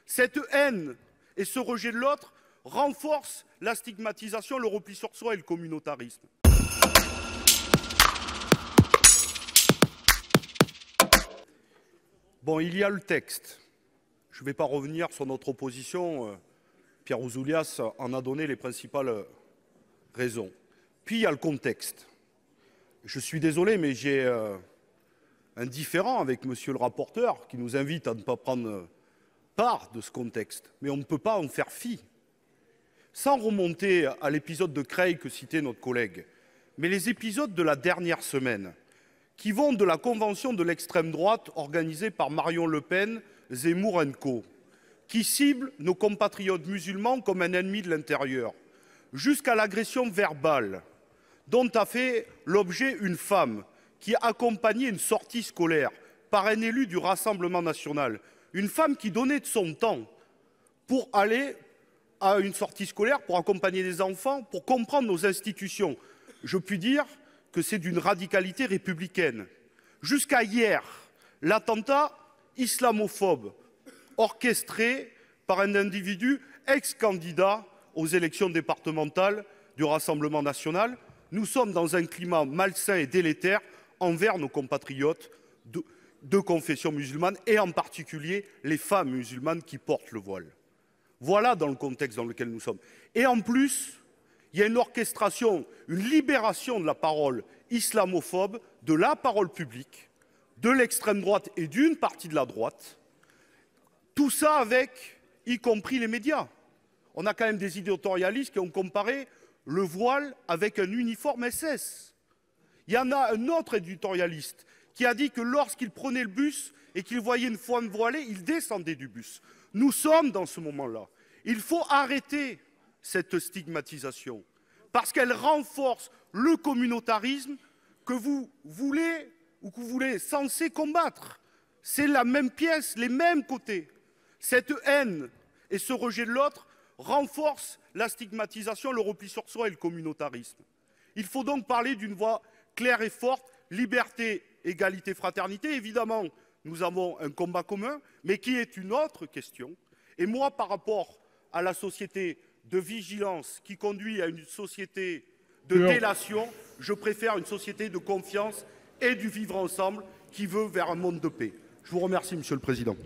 Cette haine et ce rejet de l'autre renforcent la stigmatisation, le repli sur soi et le communautarisme. Bon, il y a le texte. Je ne vais pas revenir sur notre opposition. Pierre Ouzoulias en a donné les principales raisons. Puis il y a le contexte. Je suis désolé, mais j'ai un différend avec monsieur le rapporteur qui nous invite à ne pas prendre part de ce contexte. Mais on ne peut pas en faire fi. Sans remonter à l'épisode de Creil que citait notre collègue, mais les épisodes de la dernière semaine, qui vont de la convention de l'extrême droite organisée par Marion Le Pen, Zemmour & Co, qui cible nos compatriotes musulmans comme un ennemi de l'intérieur, jusqu'à l'agression verbale dont a fait l'objet une femme qui a accompagné une sortie scolaire par un élu du Rassemblement national, une femme qui donnait de son temps pour aller à une sortie scolaire, pour accompagner des enfants, pour comprendre nos institutions. Je puis dire que c'est d'une radicalité républicaine. Jusqu'à hier, l'attentat islamophobe orchestré par un individu ex-candidat aux élections départementales du Rassemblement national. Nous sommes dans un climat malsain et délétère envers nos compatriotes de confession musulmane et en particulier les femmes musulmanes qui portent le voile. Voilà dans le contexte dans lequel nous sommes. Et en plus, il y a une orchestration, une libération de la parole islamophobe, de la parole publique, de l'extrême droite et d'une partie de la droite. Tout ça avec, y compris les médias. On a quand même des éditorialistes qui ont comparé le voile avec un uniforme SS. Il y en a un autre éditorialiste qui a dit que lorsqu'il prenait le bus et qu'il voyait une femme voilée, il descendait du bus. Nous sommes dans ce moment-là. Il faut arrêter cette stigmatisation parce qu'elle renforce le communautarisme que vous voulez ou que vous voulez censé combattre. C'est la même pièce, les mêmes côtés. Cette haine et ce rejet de l'autre renforcent la stigmatisation, le repli sur soi et le communautarisme. Il faut donc parler d'une voix claire et forte, liberté, égalité, fraternité. Évidemment, nous avons un combat commun, mais qui est une autre question. Et moi, par rapport à la société de vigilance qui conduit à une société de délation, je préfère une société de confiance et du vivre ensemble qui veut vers un monde de paix. Je vous remercie, Monsieur le Président.